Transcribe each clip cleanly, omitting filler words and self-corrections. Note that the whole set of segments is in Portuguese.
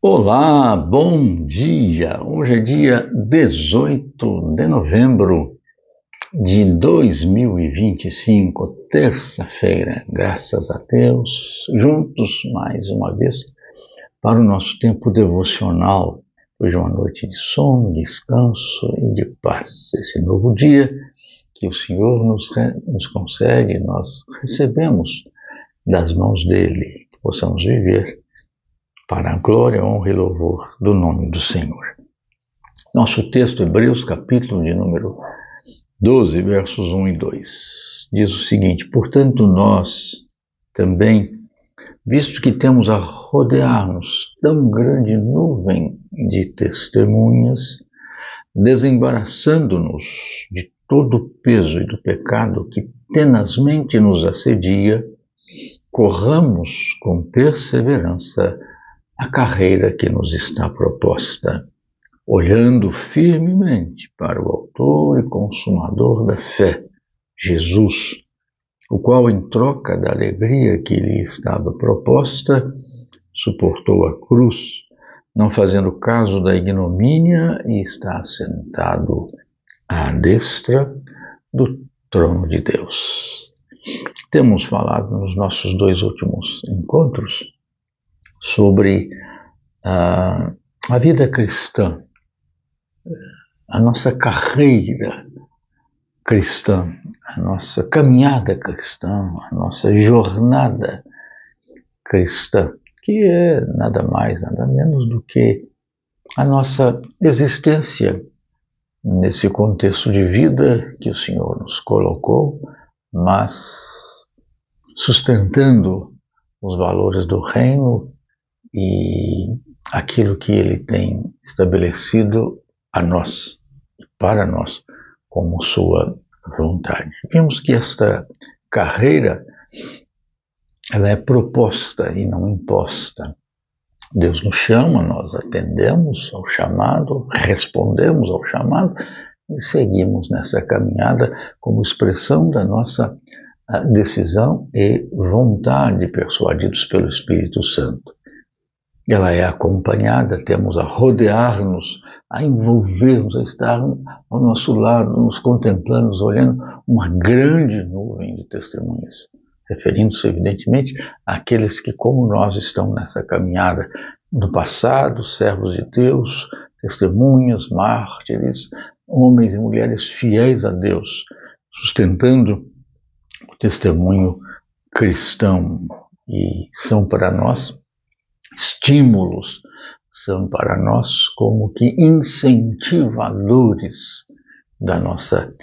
Olá, bom dia! Hoje é dia 18 de novembro de 2025, terça-feira. Graças a Deus, juntos mais uma vez para o nosso tempo devocional. Hoje é uma noite de sono, descanso e de paz. Esse novo dia que o Senhor nos concede, nós recebemos das mãos dele, que possamos viver para a glória, honra e louvor do nome do Senhor. Nosso texto, Hebreus, capítulo de número 12, versos 1 e 2, diz o seguinte: portanto, nós também, visto que temos a rodear-nos tão grande nuvem de testemunhas, desembaraçando-nos de todo o peso e do pecado que tenazmente nos assedia, corramos com perseverança a carreira que nos está proposta, olhando firmemente para o autor e consumador da fé, Jesus, o qual, em troca da alegria que lhe estava proposta, suportou a cruz, não fazendo caso da ignomínia, e está sentado à destra do trono de Deus. Temos falado nos nossos dois últimos encontros sobre a vida cristã, a nossa carreira cristã, a nossa caminhada cristã, a nossa jornada cristã, que é nada mais, nada menos do que a nossa existência nesse contexto de vida que o Senhor nos colocou, mas sustentando os valores do reino e aquilo que ele tem estabelecido a nós, para nós, como sua vontade. Vimos que esta carreira ela é proposta e não imposta. Deus nos chama, nós atendemos ao chamado, respondemos ao chamado e seguimos nessa caminhada como expressão da nossa decisão e vontade, persuadidos pelo Espírito Santo. Ela é acompanhada, temos a rodear-nos, a envolver-nos, a estar ao nosso lado, nos contemplando, nos olhando, uma grande nuvem de testemunhas, referindo-se evidentemente àqueles que, como nós, estão nessa caminhada do passado, servos de Deus, testemunhas, mártires, homens e mulheres fiéis a Deus, sustentando o testemunho cristão, e são para nós estímulos, são para nós como que incentivadores da nossa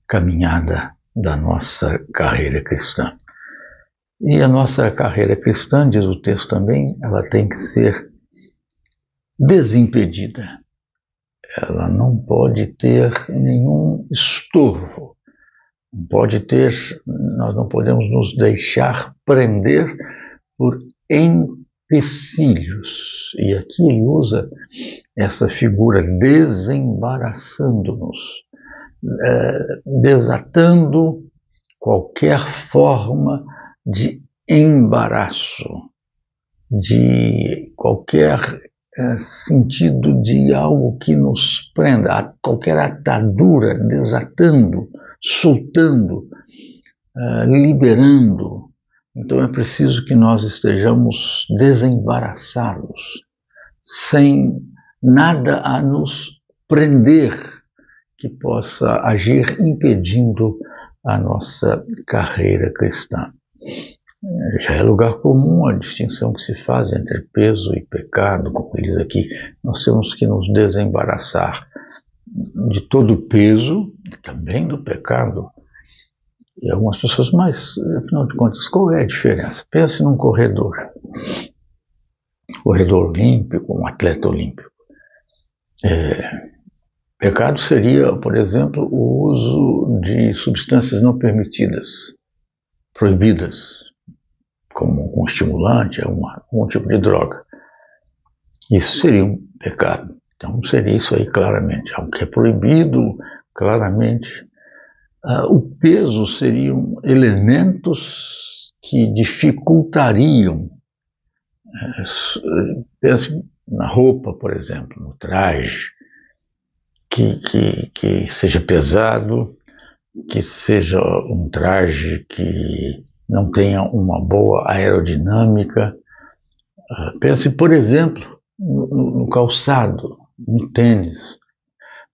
caminhada, da nossa carreira cristã. E a nossa carreira cristã, diz o texto também, ela tem que ser desimpedida. Ela não pode ter nenhum estorvo, nós não podemos nos deixar prender por empecilhos. E aqui ele usa essa figura, desembaraçando-nos, desatando qualquer forma de embaraço, de qualquer sentido de algo que nos prenda, qualquer atadura, desatando, soltando, liberando. Então é preciso que nós estejamos desembaraçados, sem nada a nos prender que possa agir impedindo a nossa carreira cristã. Já é lugar comum a distinção que se faz entre peso e pecado, como ele diz aqui. Nós temos que nos desembaraçar de todo o peso e também do pecado. E algumas pessoas, mas, afinal de contas, qual é a diferença? Pense num corredor olímpico, um atleta olímpico. Pecado seria, por exemplo, o uso de substâncias não permitidas, proibidas, como um estimulante, um tipo de droga. Isso seria um pecado. Então seria isso aí claramente, algo que é proibido claramente. O peso seriam elementos que dificultariam. na roupa, por exemplo, no traje, que seja pesado, que seja um traje que não tenha uma boa aerodinâmica. Pense, por exemplo, no calçado, no tênis,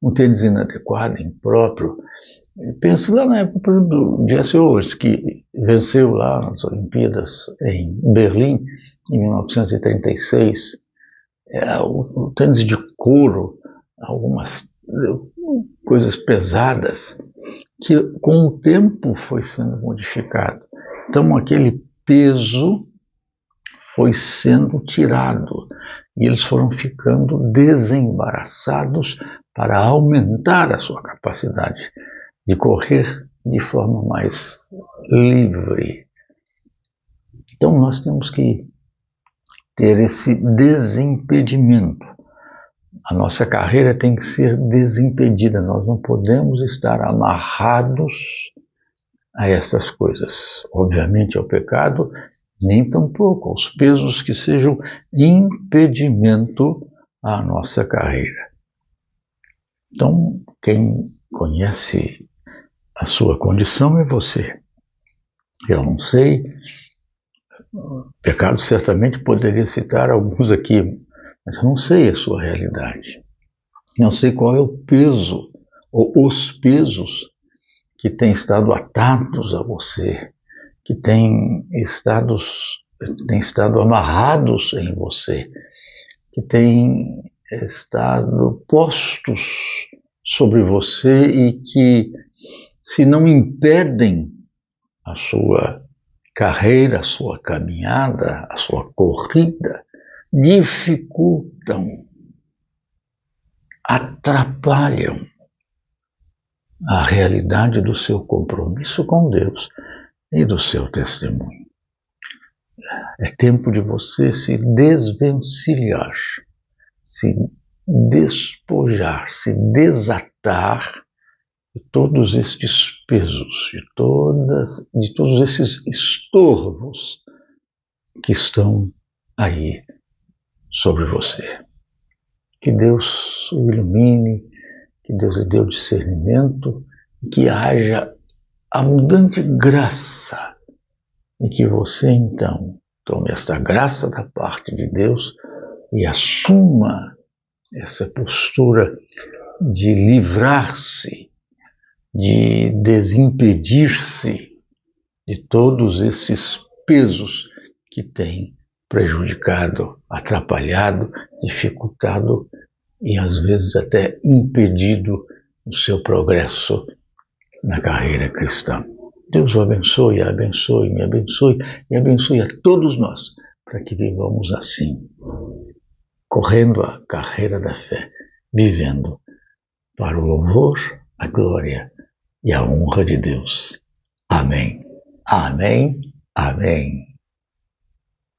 um tênis inadequado, impróprio. Pense lá na época, por exemplo, do Jesse Owens, que venceu lá nas Olimpíadas em Berlim, em 1936. O tênis de couro, algumas coisas pesadas, que com o tempo foi sendo modificado. Então aquele peso foi sendo tirado e eles foram ficando desembaraçados para aumentar a sua capacidade de correr de forma mais livre. Então nós temos que ter esse desimpedimento. A nossa carreira tem que ser desimpedida, nós não podemos estar amarrados a essas coisas. Obviamente ao pecado, nem tampouco aos pesos que sejam impedimento à nossa carreira. Então, quem conhece a sua condição é você. Eu não sei, pecado certamente poderia citar alguns aqui, mas eu não sei a sua realidade. Não sei qual é o peso ou os pesos que têm estado atados a você, que têm estado amarrados em você, que têm estado postos sobre você e que, se não impedem a sua carreira, a sua caminhada, a sua corrida, dificultam, atrapalham a realidade do seu compromisso com Deus e do seu testemunho. É tempo de você se desvencilhar, se despojar, se desatar de todos estes pesos, de todos esses estorvos que estão aí sobre você. Que Deus o ilumine, que Deus lhe dê o discernimento, que haja abundante graça e que você então tome esta graça da parte de Deus e assuma essa postura de livrar-se, de desimpedir-se de todos esses pesos que têm prejudicado, atrapalhado, dificultado e às vezes até impedido o seu progresso na carreira cristã. Deus o abençoe, abençoe, me abençoe e abençoe a todos nós, para que vivamos assim, correndo a carreira da fé, vivendo para o louvor, a glória e a honra de Deus. Amém. Amém. Amém.